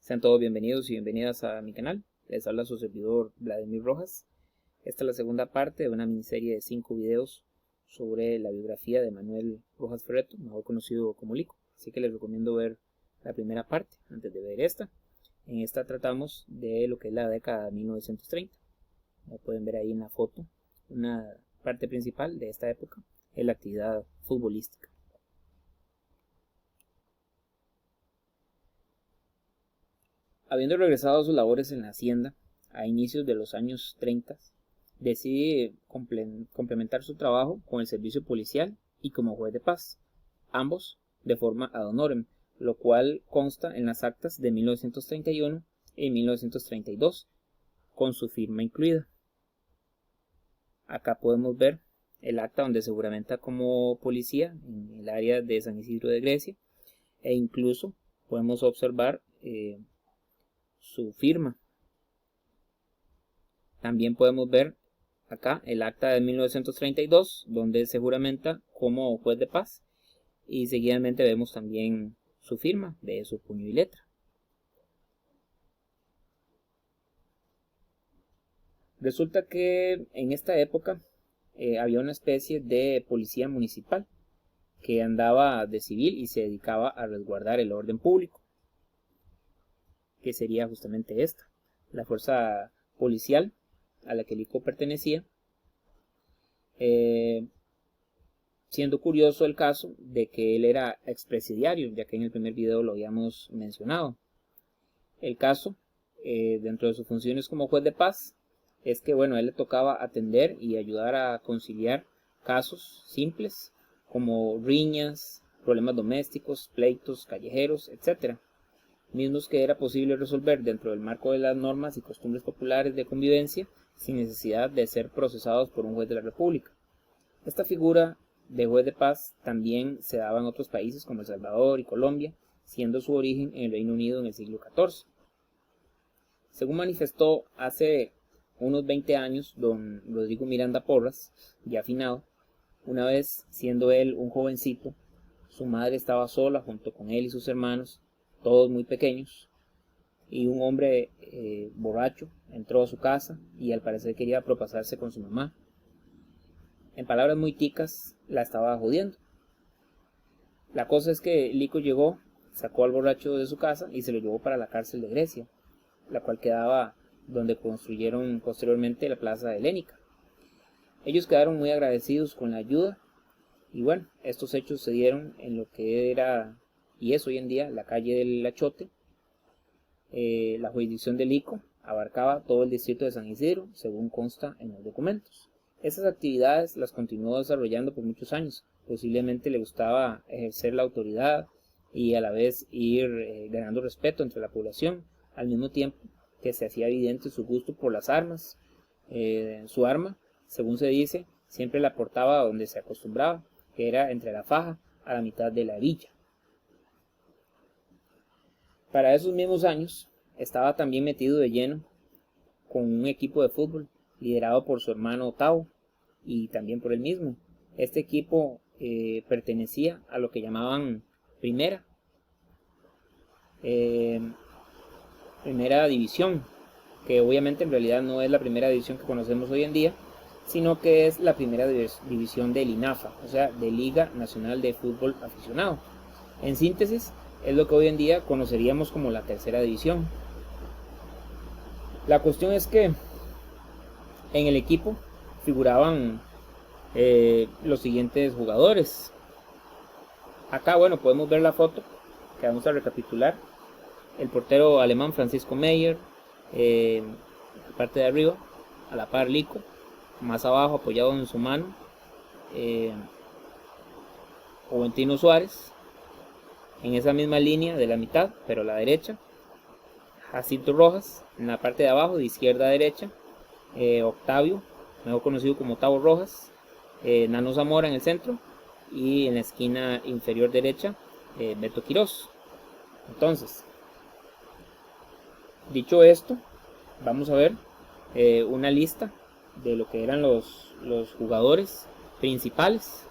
Sean todos bienvenidos y bienvenidas a mi canal. Les habla su servidor Vladimir Rojas. Esta es la segunda parte de una miniserie de 5 videos sobre la biografía de Manuel Rojas Ferretto, mejor conocido como Lico. Así que les recomiendo ver la primera parte antes de ver esta. En esta tratamos de lo que es la década de 1930. Como pueden ver ahí en la foto, una parte principal de esta época es la actividad futbolística. Habiendo regresado a sus labores en la hacienda a inicios de los años 30, decide complementar su trabajo con el servicio policial y como juez de paz, ambos de forma ad honorem, lo cual consta en las actas de 1931 y 1932, con su firma incluida. Acá podemos ver el acta donde se juramenta como policía en el área de San Isidro de Grecia, e incluso podemos observar su firma. También podemos ver acá el acta de 1932 donde se juramenta como juez de paz, y seguidamente vemos también su firma de su puño y letra. Resulta que en esta época había una especie de policía municipal que andaba de civil y se dedicaba a resguardar el orden público, que sería justamente esta, la fuerza policial a la que Lico pertenecía, siendo curioso el caso de que él era expresidiario, ya que en el primer video lo habíamos mencionado. El caso, dentro de sus funciones como juez de paz, es que él le tocaba atender y ayudar a conciliar casos simples como riñas, problemas domésticos, pleitos callejeros, etc., mismos que era posible resolver dentro del marco de las normas y costumbres populares de convivencia sin necesidad de ser procesados por un juez de la República. Esta figura de juez de paz también se daba en otros países como El Salvador y Colombia, siendo su origen en el Reino Unido en el siglo XIV. Según manifestó hace unos 20 años don Rodrigo Miranda Porras, ya finado, una vez siendo él un jovencito, su madre estaba sola junto con él y sus hermanos, todos muy pequeños, y un hombre borracho entró a su casa y al parecer quería propasarse con su mamá. En palabras muy ticas, la estaba jodiendo. La cosa es que Lico llegó, sacó al borracho de su casa y se lo llevó para la cárcel de Grecia, la cual quedaba donde construyeron posteriormente la plaza helénica. Ellos quedaron muy agradecidos con la ayuda, y estos hechos se dieron en lo que era y es hoy en día la calle del Achote. La jurisdicción de Lico abarcaba todo el distrito de San Isidro, según consta en los documentos. Esas actividades las continuó desarrollando por muchos años. Posiblemente le gustaba ejercer la autoridad y a la vez ir ganando respeto entre la población, al mismo tiempo que se hacía evidente su gusto por las armas. Su arma, según se dice, siempre la portaba donde se acostumbraba, que era entre la faja a la mitad de la hebilla. Para esos mismos años estaba también metido de lleno con un equipo de fútbol liderado por su hermano Otavo y también por él mismo. Este equipo pertenecía a lo que llamaban primera división, que obviamente en realidad no es la primera división que conocemos hoy en día, sino que es la primera división del INAFA, o sea, de Liga Nacional de Fútbol Aficionado. En síntesis, es lo que hoy en día conoceríamos como la tercera división. La cuestión es que en el equipo figuraban los siguientes jugadores. Acá podemos ver la foto que vamos a recapitular. El portero alemán Francisco Meyer, la parte de arriba, a la par Lico, más abajo apoyado en su mano Juventino Suárez, en esa misma línea de la mitad, pero a la derecha, Jacinto Rojas, en la parte de abajo, de izquierda a derecha, Octavio, mejor conocido como Tavo Rojas, Nano Zamora en el centro, y en la esquina inferior derecha, Beto Quiroz. Entonces, dicho esto, vamos a ver una lista de lo que eran los jugadores principales.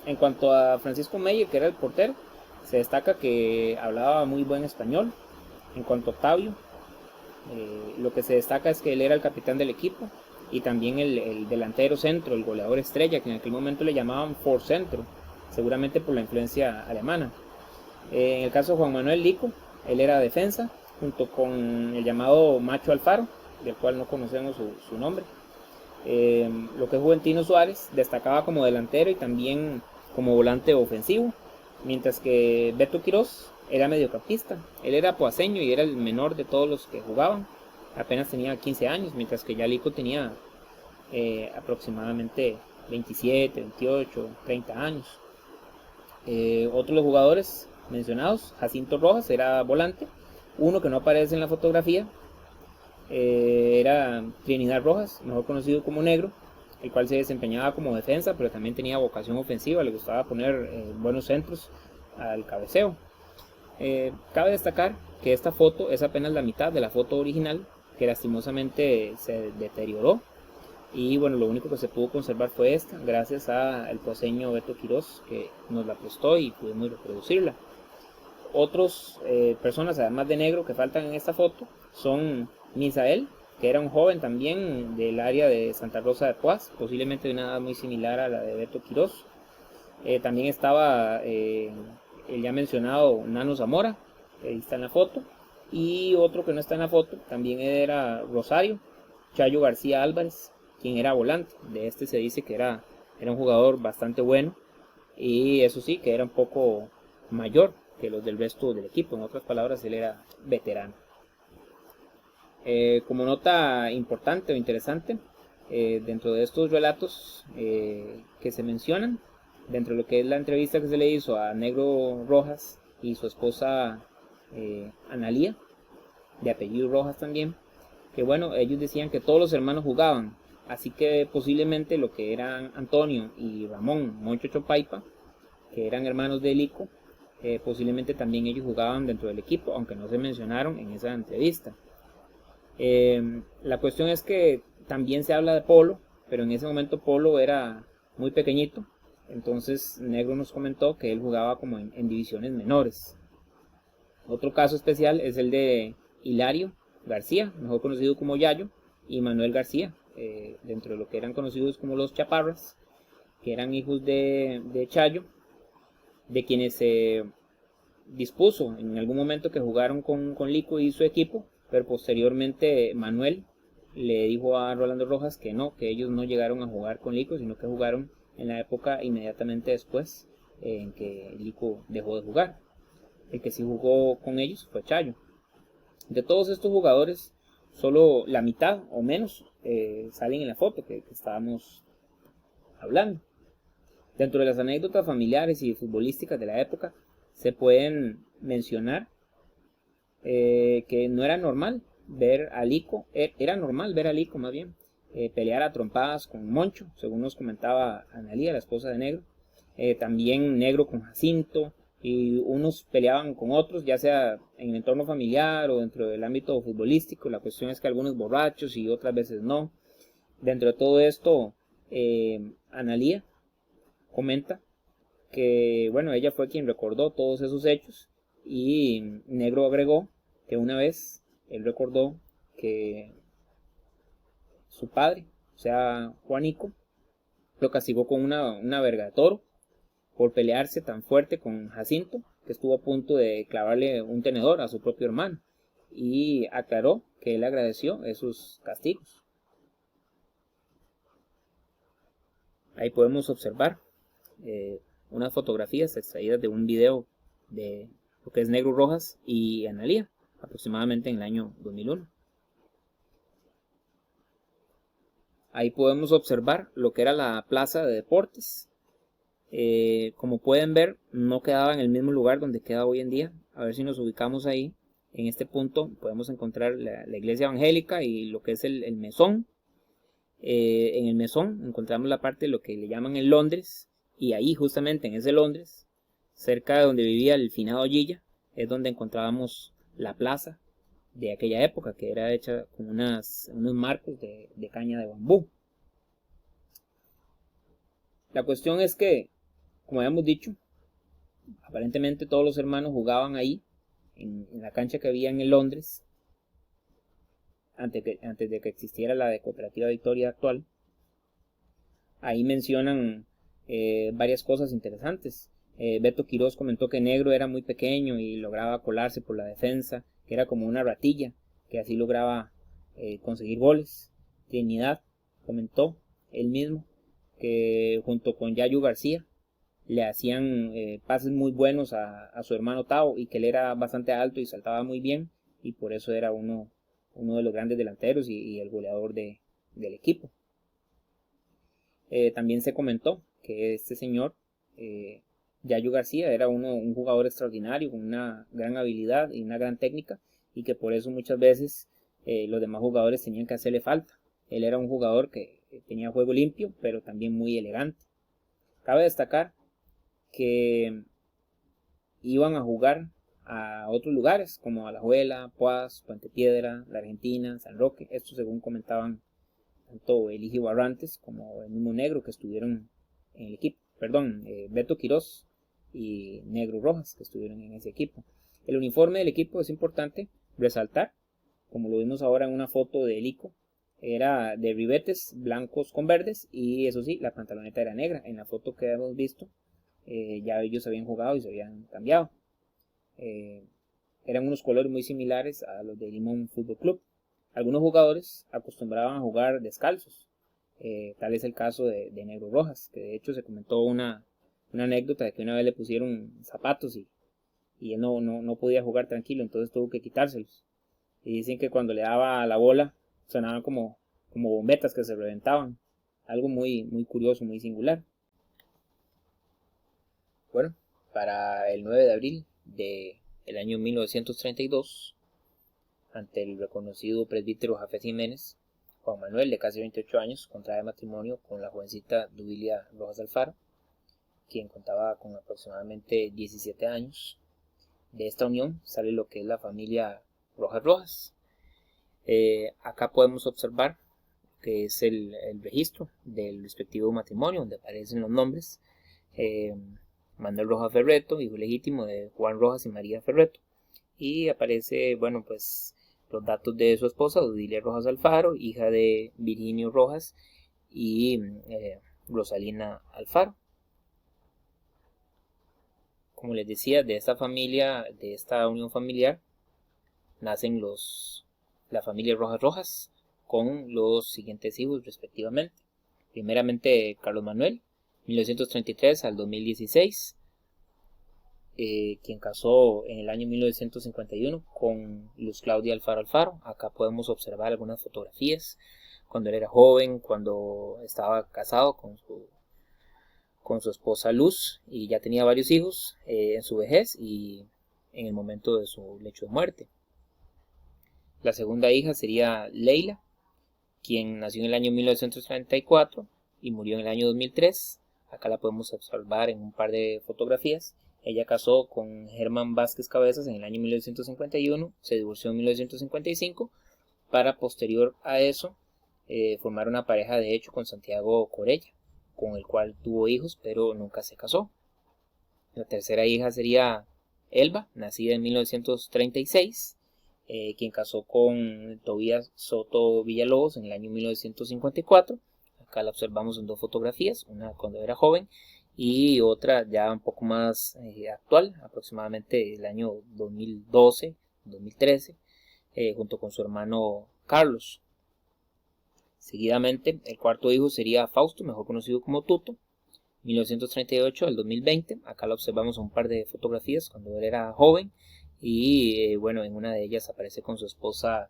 En cuanto a Francisco Meyer, que era el portero, Se destaca que hablaba muy buen español. En cuanto a Octavio, lo que se destaca es que él era el capitán del equipo y también el delantero centro, el goleador estrella, que en aquel momento le llamaban For Centro, seguramente por la influencia alemana. En el caso de Juan Manuel Lico, él era defensa, junto con el llamado Macho Alfaro, del cual no conocemos su nombre. Lo que es Juventino Suárez destacaba como delantero y también como volante ofensivo, mientras que Beto Quirós era mediocampista. Él era poaseño y era el menor de todos los que jugaban, apenas tenía 15 años, mientras que ya Lico tenía aproximadamente 27, 28, 30 años. Otros de los jugadores mencionados, Jacinto Rojas era volante, uno que no aparece en la fotografía era Trinidad Rojas, mejor conocido como Negro, el cual se desempeñaba como defensa, pero también tenía vocación ofensiva, le gustaba poner buenos centros al cabeceo. Cabe destacar que esta foto es apenas la mitad de la foto original, que lastimosamente se deterioró, y bueno, lo único que se pudo conservar fue esta, gracias al poseño Beto Quirós, que nos la prestó y pudimos reproducirla. Otros personas, además de Negro, que faltan en esta foto son Misael, que era un joven también del área de Santa Rosa de Poás, posiblemente de una edad muy similar a la de Beto Quirós. También estaba el ya mencionado Nano Zamora, que ahí está en la foto, y otro que no está en la foto también era Rosario Chayo García Álvarez, quien era volante. De este se dice que era un jugador bastante bueno, y eso sí, que era un poco mayor que los del resto del equipo. En otras palabras, él era veterano. Como nota importante o interesante, dentro de estos relatos que se mencionan, dentro de lo que es la entrevista que se le hizo a Negro Rojas y su esposa Analía, de apellido Rojas también, que bueno, ellos decían que todos los hermanos jugaban, así que posiblemente lo que eran Antonio y Ramón Moncho Chopaipa, que eran hermanos de Lico, posiblemente también ellos jugaban dentro del equipo, aunque no se mencionaron en esa entrevista. La cuestión es que también se habla de Polo, pero en ese momento Polo era muy pequeñito, entonces Negro nos comentó que él jugaba como en divisiones menores. Otro caso especial es el de Hilario García, mejor conocido como Yayo, y Manuel García, dentro de lo que eran conocidos como los Chaparras, que eran hijos de Chayo, de quienes se dispuso en algún momento que jugaron con Lico y su equipo, pero posteriormente Manuel le dijo a Rolando Rojas que no, que ellos no llegaron a jugar con Lico, sino que jugaron en la época inmediatamente después en que Lico dejó de jugar. El que sí jugó con ellos fue Chayo. De todos estos jugadores, solo la mitad o menos salen en la foto que estábamos hablando. Dentro de las anécdotas familiares y futbolísticas de la época, se pueden mencionar que no era normal ver a Lico, era normal ver a Lico más bien, pelear a trompadas con Moncho, según nos comentaba Analía, la esposa de Negro, también Negro con Jacinto, y unos peleaban con otros, ya sea en el entorno familiar o dentro del ámbito futbolístico. La cuestión es que algunos borrachos y otras veces no. Dentro de todo esto, Analía comenta que bueno, ella fue quien recordó todos esos hechos, y Negro agregó que una vez él recordó que su padre, o sea Juanico, lo castigó con una verga de toro por pelearse tan fuerte con Jacinto, que estuvo a punto de clavarle un tenedor a su propio hermano, y aclaró que él agradeció esos castigos. Ahí podemos observar unas fotografías extraídas de un video de lo que es Negro Rojas y Analía, aproximadamente en el año 2001. Ahí podemos observar lo que era la plaza de deportes. Como pueden ver, no quedaba en el mismo lugar donde queda hoy en día. A ver si nos ubicamos ahí. En este punto podemos encontrar la iglesia evangélica y lo que es el mesón. En el mesón encontramos la parte de lo que le llaman el Londres, y ahí justamente en ese Londres, cerca de donde vivía el finado Gilla, es donde encontrábamos la plaza de aquella época, que era hecha con unos marcos de caña de bambú. La cuestión es que, como habíamos dicho, Aparentemente todos los hermanos jugaban ahí, en la cancha que había en Londres, antes de que existiera la de Cooperativa Victoria actual. Ahí mencionan varias cosas interesantes. Beto Quiroz comentó que Negro era muy pequeño y lograba colarse por la defensa, que era como una ratilla, que así lograba conseguir goles. Trinidad comentó él mismo que junto con Yayo García le hacían pases muy buenos a su hermano Tao, y que él era bastante alto y saltaba muy bien, y por eso era uno de los grandes delanteros y el goleador del equipo. También se comentó que este señor, Yayo García, era un jugador extraordinario, con una gran habilidad y una gran técnica, y que por eso muchas veces los demás jugadores tenían que hacerle falta. Él era un jugador que tenía juego limpio, pero también muy elegante. Cabe destacar que iban a jugar a otros lugares como Alajuela, Poás, Puente Piedra, La Argentina, San Roque. Esto según comentaban tanto Eligio Barrantes como el mismo Negro, que estuvieron en el equipo. Perdón, Beto Quiroz y Negro Rojas, que estuvieron en ese equipo. El uniforme del equipo es importante resaltar, como lo vimos ahora en una foto de Elico. Era de ribetes blancos con verdes, y eso sí, la pantaloneta era negra. En la foto que hemos visto, ya ellos habían jugado y se habían cambiado. Eran unos colores muy similares a los de Limón Fútbol Club. Algunos jugadores acostumbraban a jugar descalzos. Tal es el caso de Negro Rojas, que de hecho se comentó una anécdota de que una vez le pusieron zapatos y él no podía jugar tranquilo, entonces tuvo que quitárselos. Y dicen que cuando le daba la bola sonaban como bombetas que se reventaban. Algo muy, muy curioso, muy singular. Bueno, para el 9 de abril del año 1932, ante el reconocido presbítero Jafet Jiménez, Juan Manuel, de casi 28 años, contrae matrimonio con la jovencita Duilia Rojas Alfaro, quien contaba con aproximadamente 17 años. De esta unión sale lo que es la familia Rojas Rojas. Acá podemos observar que es el registro del respectivo matrimonio, donde aparecen los nombres. Manuel Rojas Ferreto, hijo legítimo de Juan Rojas y María Ferreto. Y aparece, bueno, pues los datos de su esposa, Duilia Rojas Alfaro, hija de Virginio Rojas y Rosalina Alfaro. Como les decía, de esta familia, de esta unión familiar, nacen la familia Rojas Rojas, con los siguientes hijos respectivamente. Primeramente Carlos Manuel, 1933 al 2016, quien casó en el año 1951 con Luz Claudia Alfaro Alfaro. Acá podemos observar algunas fotografías cuando él era joven, cuando estaba casado con su esposa Luz, y ya tenía varios hijos en su vejez y en el momento de su lecho de muerte. La segunda hija sería Leila, quien nació en el año 1934 y murió en el año 2003. Acá la podemos observar en un par de fotografías. Ella casó con Germán Vázquez Cabezas en el año 1951, se divorció en 1955, para posterior a eso formar una pareja de hecho con Santiago Corella, con el cual tuvo hijos, pero nunca se casó. La tercera hija sería Elba, nacida en 1936, quien casó con Tobías Soto Villalobos en el año 1954. Acá la observamos en dos fotografías, una cuando era joven y otra ya un poco más actual, aproximadamente el año 2012-2013, junto con su hermano Carlos. Seguidamente, el cuarto hijo sería Fausto, mejor conocido como Tuto, 1938 al 2020. Acá lo observamos en un par de fotografías cuando él era joven, y bueno, en una de ellas aparece con su esposa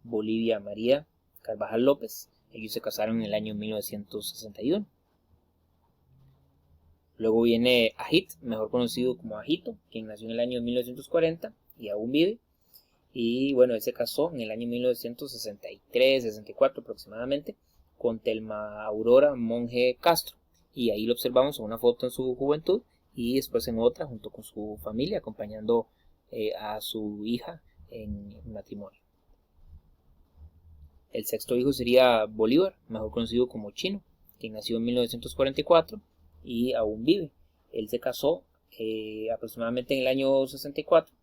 Bolivia María Carvajal López. Ellos se casaron en el año 1961. Luego viene Ajit, mejor conocido como Ajito, quien nació en el año 1940 y aún vive. Y bueno, él se casó en el año 1963-64 aproximadamente con Telma Aurora Monge Castro, y ahí lo observamos en una foto en su juventud y después en otra junto con su familia acompañando a su hija en matrimonio. El sexto hijo sería Bolívar, mejor conocido como Chino, quien nació en 1944 y aún vive. Él se casó aproximadamente en el año 64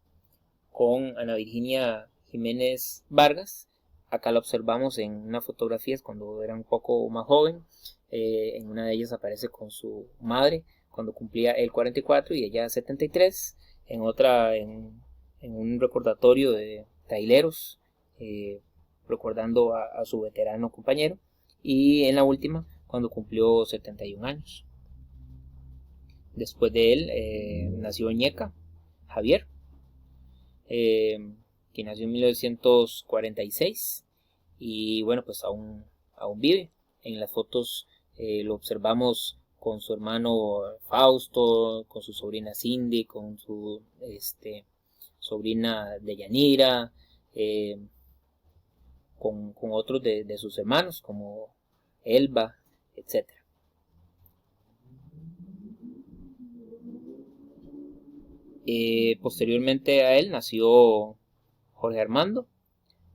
con Ana Virginia Jiménez Vargas. Acá la observamos en unas fotografías cuando era un poco más joven. En una de ellas aparece con su madre cuando cumplía el 44 y ella 73. En otra, en un recordatorio de traileros, recordando a su veterano compañero. Y en la última, cuando cumplió 71 años. Después de él nació Ñeca Javier, que nació en 1946 y bueno, pues aún vive. En las fotos lo observamos con su hermano Fausto, con su sobrina Cindy, con su sobrina Deyanira, con otros de sus hermanos como Elba, etc. Posteriormente a él nació Jorge Armando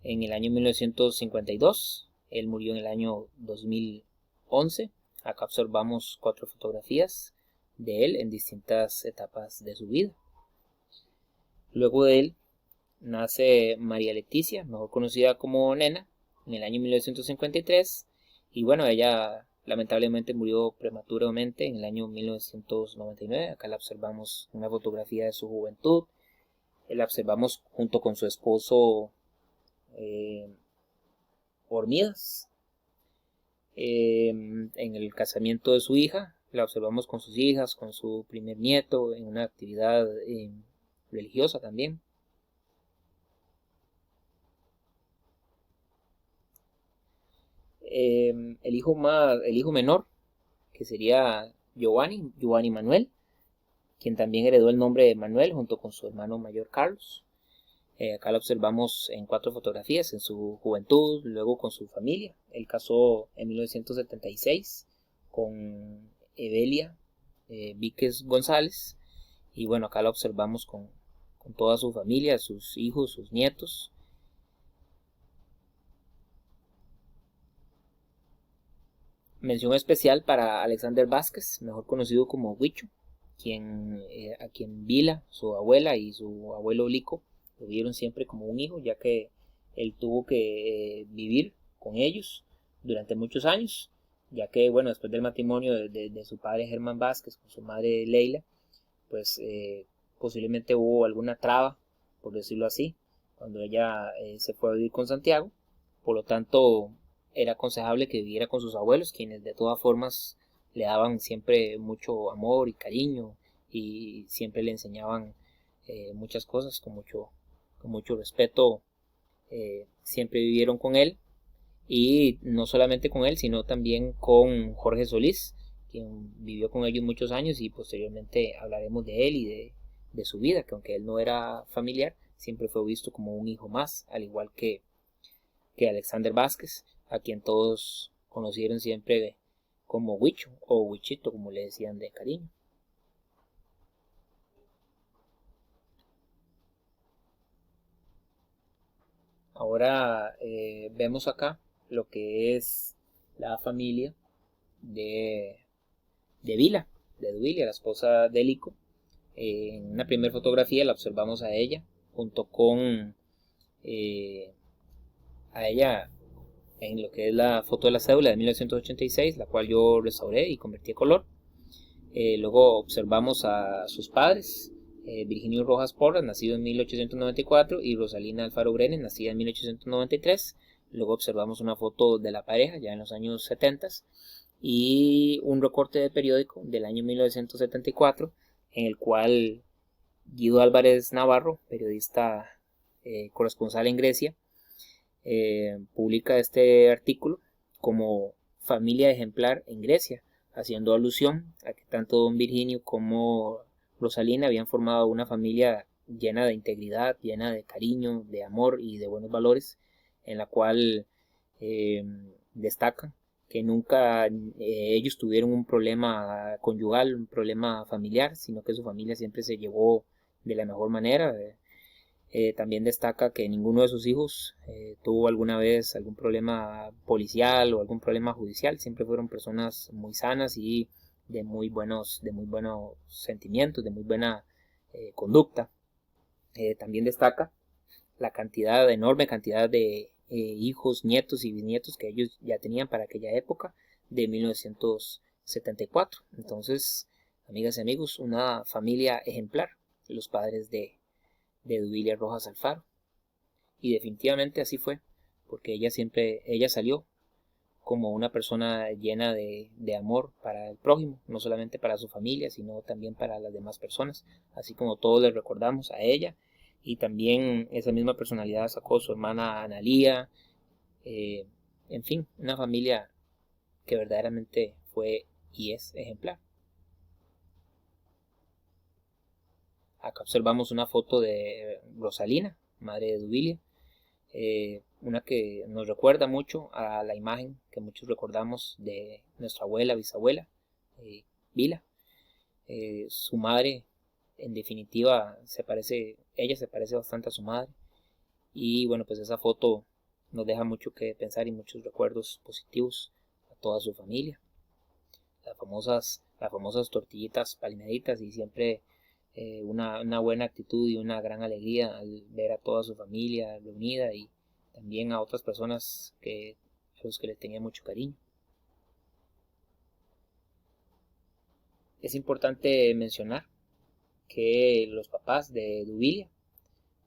en el año 1952. Él murió en el año 2011. Acá observamos 4 fotografías de él en distintas etapas de su vida. Luego de él nace María Leticia, mejor conocida como Nena, en el año 1953. Y bueno, ella lamentablemente murió prematuramente en el año 1999. Acá la observamos una fotografía de su juventud. La observamos junto con su esposo Hormidas. En el casamiento de su hija, la observamos con sus hijas, con su primer nieto, en una actividad religiosa también. El hijo menor, que sería Giovanni Manuel, quien también heredó el nombre de Manuel junto con su hermano mayor Carlos. Acá lo observamos en 4 fotografías, en su juventud, luego con su familia. Él casó en 1976 con Evelia Víquez González. Y bueno, acá lo observamos con toda su familia, sus hijos, sus nietos. Mención especial para Alexander Vázquez, mejor conocido como Huicho, a quien Vila, su abuela, y su abuelo Lico lo vieron siempre como un hijo, ya que él tuvo que vivir con ellos durante muchos años, ya que bueno, después del matrimonio de su padre Germán Vázquez con su madre Leila, pues posiblemente hubo alguna traba, por decirlo así, cuando ella se fue a vivir con Santiago. Por lo tanto, era aconsejable que viviera con sus abuelos, quienes de todas formas le daban siempre mucho amor y cariño y siempre le enseñaban muchas cosas con mucho respeto. Siempre vivieron con él, y no solamente con él, sino también con Jorge Solís, quien vivió con ellos muchos años, y posteriormente hablaremos de él y de su vida, que aunque él no era familiar, siempre fue visto como un hijo más, al igual que Alexander Vázquez, a quien todos conocieron siempre como Huicho o Huichito, como le decían de cariño. Ahora vemos acá lo que es la familia de Vila, de Duilia, la esposa de Lico. En una primera fotografía la observamos a ella junto con a ella en lo que es la foto de la cédula de 1986, la cual yo restauré y convertí a color. Luego observamos a sus padres, Virginio Rojas Porras, nacido en 1894, y Rosalina Alfaro Brenes, nacida en 1893. Luego observamos una foto de la pareja ya en los años 70 y un recorte de periódico del año 1974 en el cual Guido Álvarez Navarro, periodista corresponsal en Grecia, publica este artículo como familia ejemplar en Grecia, haciendo alusión a que tanto don Virginio como Rosalina habían formado una familia llena de integridad, llena de cariño, de amor y de buenos valores, en la cual destacan que nunca ellos tuvieron un problema conyugal, un problema familiar, sino que su familia siempre se llevó de la mejor manera. También destaca que ninguno de sus hijos tuvo alguna vez algún problema policial o algún problema judicial. Siempre fueron personas muy sanas y de muy buenos sentimientos, de muy buena conducta. También destaca la enorme cantidad de hijos, nietos y bisnietos que ellos ya tenían para aquella época de 1974. Entonces, amigas y amigos, una familia ejemplar, los padres de Duilia Rojas Alfaro. Y definitivamente así fue, porque ella salió como una persona llena de amor para el prójimo, no solamente para su familia, sino también para las demás personas, así como todos le recordamos a ella. Y también esa misma personalidad sacó su hermana Analía, en fin, una familia que verdaderamente fue y es ejemplar. Acá observamos una foto de Rosalina, madre de Duilia, una que nos recuerda mucho a la imagen que muchos recordamos de nuestra abuela, bisabuela, Vila. Su madre, en definitiva, ella se parece bastante a su madre. Y bueno, pues esa foto nos deja mucho que pensar y muchos recuerdos positivos a toda su familia. Las famosas tortillitas palmeritas y siempre una buena actitud y una gran alegría al ver a toda su familia reunida y también a otras personas a los que les tenía mucho cariño. Es importante mencionar que los papás de Duilia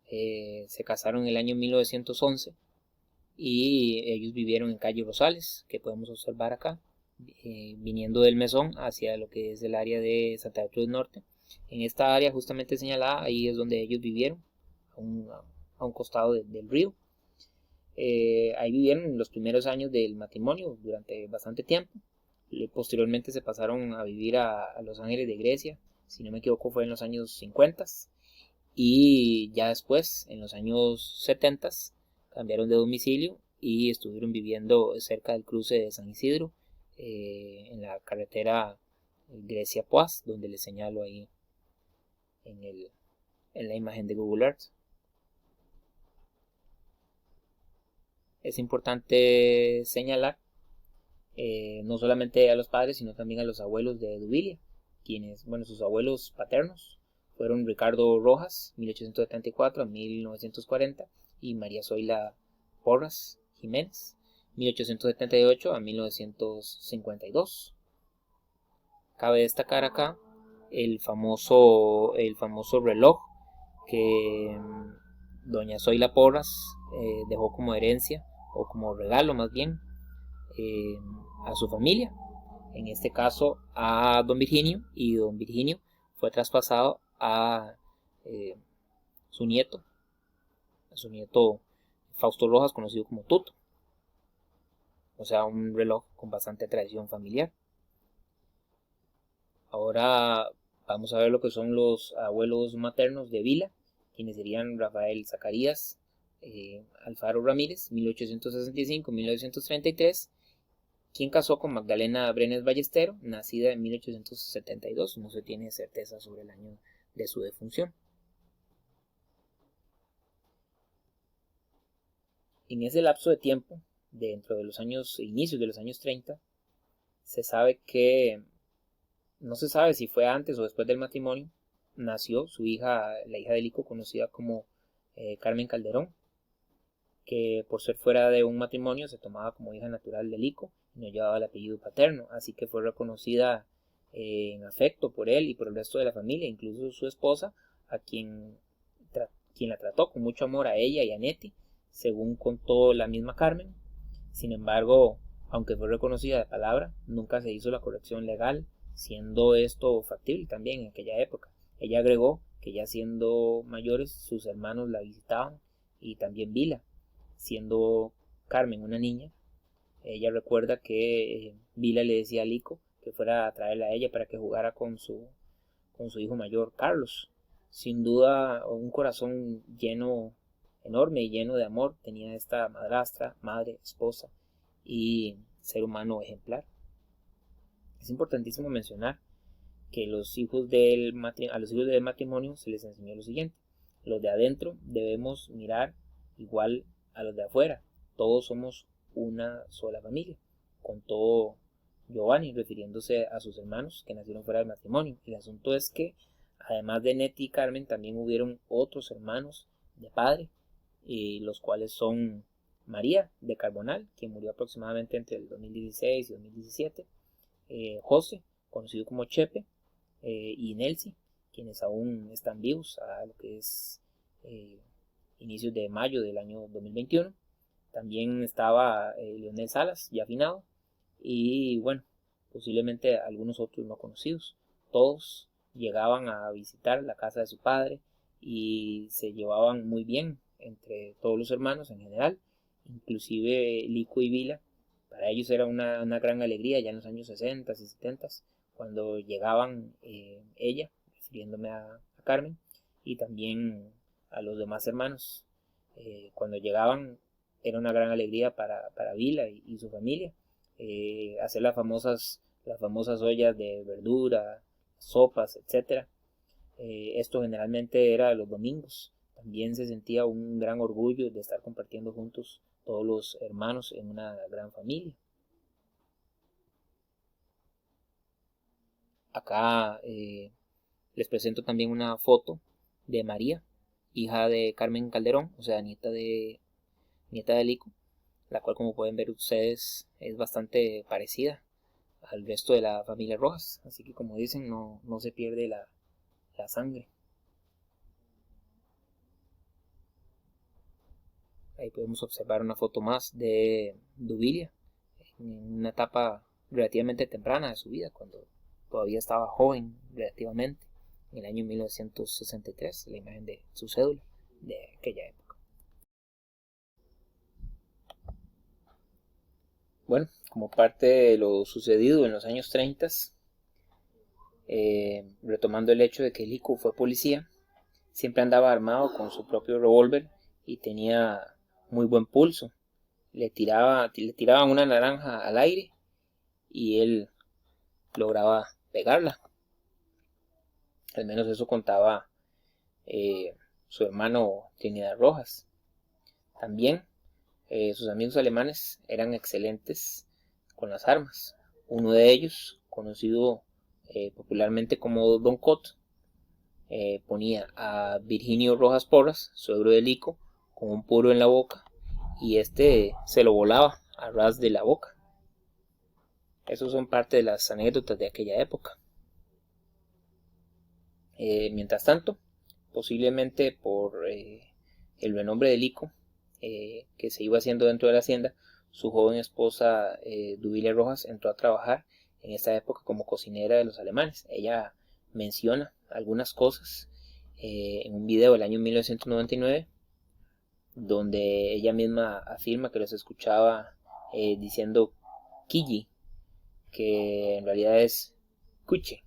se casaron en el año 1911 y ellos vivieron en calle Rosales, que podemos observar acá, viniendo del Mesón hacia lo que es el área de Santa Cruz Norte. En esta área justamente señalada, ahí es donde ellos vivieron, a un costado del río. Ahí vivieron en los primeros años del matrimonio durante bastante tiempo. Posteriormente se pasaron a vivir a Los Ángeles de Grecia, si no me equivoco fue en los años 50, y ya después, en los años 70, cambiaron de domicilio y estuvieron viviendo cerca del cruce de San Isidro, en la carretera Grecia-Poás, donde les señalo ahí en la imagen de Google Earth. Es importante señalar no solamente a los padres, sino también a los abuelos de Duilia, quienes, bueno, sus abuelos paternos fueron Ricardo Rojas, 1874 a 1940, y María Zoila Porras Jiménez, 1878 a 1952. Cabe destacar acá el famoso reloj que doña Zoila Porras dejó como herencia, o como regalo más bien, a su familia, en este caso a don Virginio, y don Virginio fue traspasado a su nieto Fausto Rojas, conocido como Tuto. O sea, un reloj con bastante tradición familiar. Ahora vamos a ver lo que son los abuelos maternos de Vila, quienes serían Rafael Zacarías Alfaro Ramírez, 1865-1933, quien casó con Magdalena Brenes Ballestero, nacida en 1872. No se tiene certeza sobre el año de su defunción. En ese lapso de tiempo, dentro de los inicios de los años 30, no se sabe si fue antes o después del matrimonio, nació su hija, la hija de Lico, conocida como Carmen Calderón, que por ser fuera de un matrimonio se tomaba como hija natural de Lico y no llevaba el apellido paterno, así que fue reconocida en afecto por él y por el resto de la familia, incluso su esposa, a quien la trató con mucho amor a ella y a Neti, según contó la misma Carmen. Sin embargo, aunque fue reconocida de palabra, nunca se hizo la corrección legal, siendo esto factible también en aquella época. Ella agregó que ya siendo mayores, sus hermanos la visitaban, y también Vila, siendo Carmen una niña. Ella recuerda que Vila le decía a Lico que fuera a traerla a ella para que jugara con su hijo mayor, Carlos. Sin duda, un corazón enorme y lleno de amor tenía esta madrastra, madre, esposa y ser humano ejemplar. Es importantísimo mencionar que a los hijos del matrimonio se les enseñó lo siguiente: los de adentro debemos mirar igual a los de afuera. Todos somos una sola familia, con todo Giovanni, refiriéndose a sus hermanos que nacieron fuera del matrimonio. El asunto es que, además de Nettie y Carmen, también hubieron otros hermanos de padre, los cuales son María de Carbonal, quien murió aproximadamente entre el 2016 y 2017, José, conocido como Chepe, y Nelsie, quienes aún están vivos a lo que es inicios de mayo del año 2021. También estaba Leonel Salas, ya afinado, y bueno, posiblemente algunos otros no conocidos. Todos llegaban a visitar la casa de su padre y se llevaban muy bien entre todos los hermanos en general, inclusive Lico y Vila. Para ellos era una gran alegría ya en los años 60 y 70 cuando llegaban ella, refiriéndome a Carmen, y también a los demás hermanos. Cuando llegaban era una gran alegría para Vila y su familia, hacer las famosas ollas de verdura, sopas, etc. Esto generalmente era los domingos. También se sentía un gran orgullo de estar compartiendo juntos todos los hermanos en una gran familia. Acá les presento también una foto de María, hija de Carmen Calderón, o sea, nieta de Lico, la cual, como pueden ver ustedes, es bastante parecida al resto de la familia Rojas, así que, como dicen, no se pierde la sangre. Ahí podemos observar una foto más de Dubilia en una etapa relativamente temprana de su vida, cuando todavía estaba joven relativamente, en el año 1963, la imagen de su cédula de aquella época. Bueno, como parte de lo sucedido en los años 30, retomando el hecho de que Lico fue policía, siempre andaba armado con su propio revólver y tenía muy buen pulso. Le tiraban una naranja al aire y él lograba pegarla. Al menos eso contaba su hermano Trinidad Rojas. También sus amigos alemanes eran excelentes con las armas. Uno de ellos, conocido popularmente como Don Cot, ponía a Virginio Rojas Porras, suegro de Lico, con un puro en la boca y este se lo volaba a ras de la boca. Esos son parte de las anécdotas de aquella época. Mientras tanto, posiblemente por el renombre de Lico que se iba haciendo dentro de la hacienda, su joven esposa Dubilia Rojas entró a trabajar en esta época como cocinera de los alemanes. Ella menciona algunas cosas en un video del año 1999, donde ella misma afirma que los escuchaba diciendo Kiji, que en realidad es Kuche,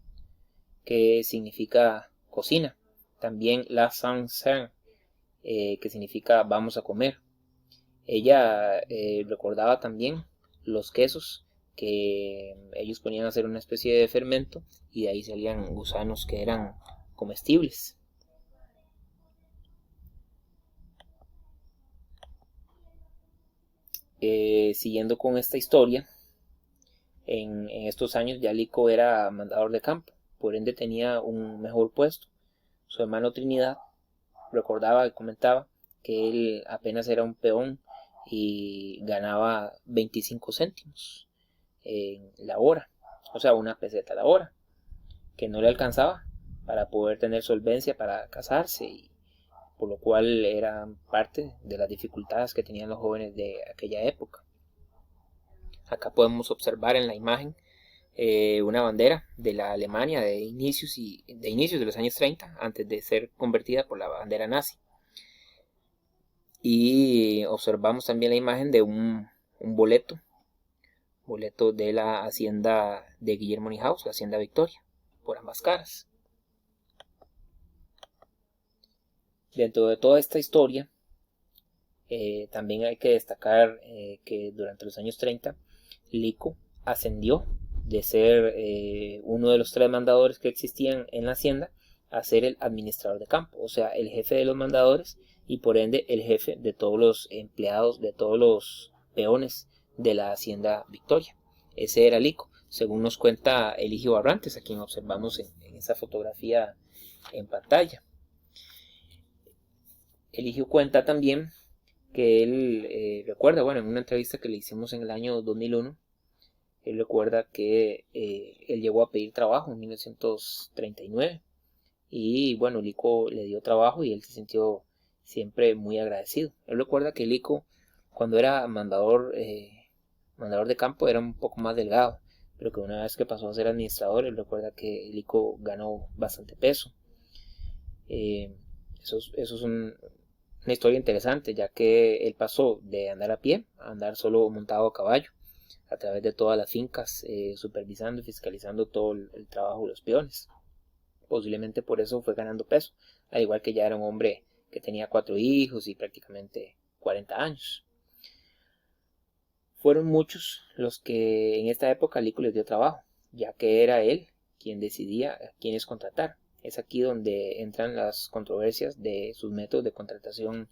que significa cocina. También La Sang-Sang, que significa vamos a comer. Ella recordaba también los quesos que ellos ponían a hacer una especie de fermento y de ahí salían gusanos que eran comestibles. Siguiendo con esta historia, en estos años ya Lico era mandador de campo, por ende tenía un mejor puesto. Su hermano Trinidad recordaba y comentaba que él apenas era un peón y ganaba 25 céntimos en la hora, o sea, una peseta la hora, que no le alcanzaba para poder tener solvencia para casarse, y por lo cual era parte de las dificultades que tenían los jóvenes de aquella época. Acá podemos observar en la imagen una bandera de la Alemania de inicios de los años 30, antes de ser convertida por la bandera nazi. Y observamos también la imagen de un boleto de la hacienda de Guillermo Niehaus, la hacienda Victoria, por ambas caras. Dentro de toda esta historia, también hay que destacar que durante los años 30, Lico ascendió de ser uno de los 3 mandadores que existían en la hacienda a ser el administrador de campo, o sea, el jefe de los mandadores y por ende el jefe de todos los empleados, de todos los peones de la hacienda Victoria. Ese era Lico. según nos cuenta Eligio Barrantes, a quien observamos en esa fotografía en pantalla. Eligio cuenta también que él recuerda, bueno, en una entrevista que le hicimos en el año 2001, él recuerda que él llegó a pedir trabajo en 1939 y bueno, Lico le dio trabajo y él se sintió siempre muy agradecido. Él recuerda que Lico, cuando era mandador de campo, era un poco más delgado, pero que una vez que pasó a ser administrador, él recuerda que Lico ganó bastante peso. Eso es una historia interesante, ya que él pasó de andar a pie a andar solo montado a caballo a través de todas las fincas, supervisando y fiscalizando todo el trabajo de los peones. Posiblemente por eso fue ganando peso, al igual que ya era un hombre que tenía 4 hijos y prácticamente 40 años. Fueron muchos los que en esta época Lico les dio trabajo, ya que era él quien decidía a quiénes contratar. Es aquí donde entran las controversias de sus métodos de contratación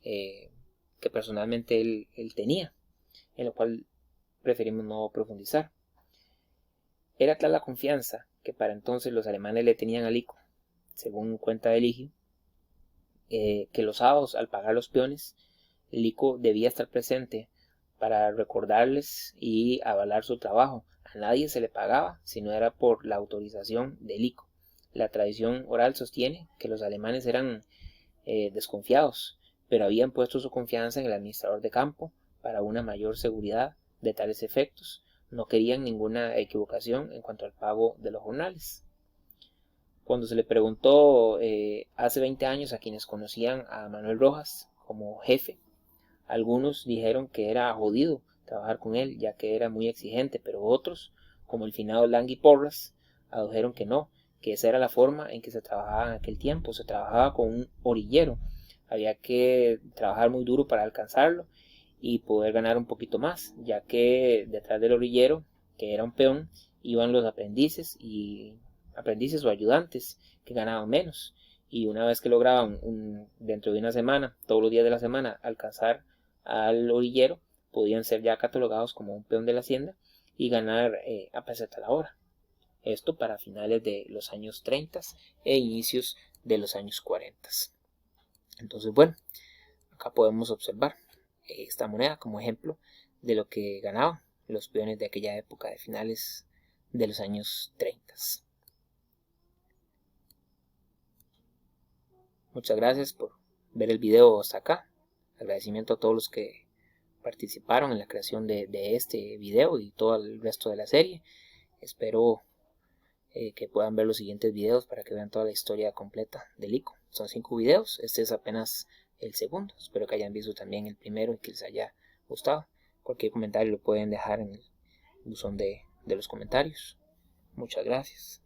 que personalmente él tenía, en lo cual preferimos no profundizar. Era tal la confianza que para entonces los alemanes le tenían a Lico, según cuenta Eligio, que los sábados al pagar los peones, Lico debía estar presente para recordarles y avalar su trabajo. A nadie se le pagaba si no era por la autorización de Lico. La tradición oral sostiene que los alemanes eran desconfiados, pero habían puesto su confianza en el administrador de campo para una mayor seguridad de tales efectos. No querían ninguna equivocación en cuanto al pago de los jornales. Cuando se le preguntó hace 20 años a quienes conocían a Manuel Rojas como jefe, algunos dijeron que era jodido trabajar con él, ya que era muy exigente, pero otros, como el finado Langui Porras, adujeron que no, que esa era la forma en que se trabajaba en aquel tiempo. Se trabajaba con un orillero, había que trabajar muy duro para alcanzarlo y poder ganar un poquito más, ya que detrás del orillero, que era un peón, iban los aprendices o ayudantes que ganaban menos, y una vez que lograban dentro de una semana, todos los días de la semana, alcanzar al orillero, podían ser ya catalogados como un peón de la hacienda y ganar a peseta la hora. Esto para finales de los años 30 e inicios de los años 40. Entonces, bueno, acá podemos observar esta moneda como ejemplo de lo que ganaban los peones de aquella época de finales de los años 30. Muchas gracias por ver el video hasta acá. Agradecimiento a todos los que participaron en la creación de este video y todo el resto de la serie. Espero que puedan ver los siguientes videos para que vean toda la historia completa de Lico. Son 5 videos, este es apenas el segundo. Espero que hayan visto también el primero y que les haya gustado. Cualquier comentario lo pueden dejar en el buzón de los comentarios. Muchas gracias.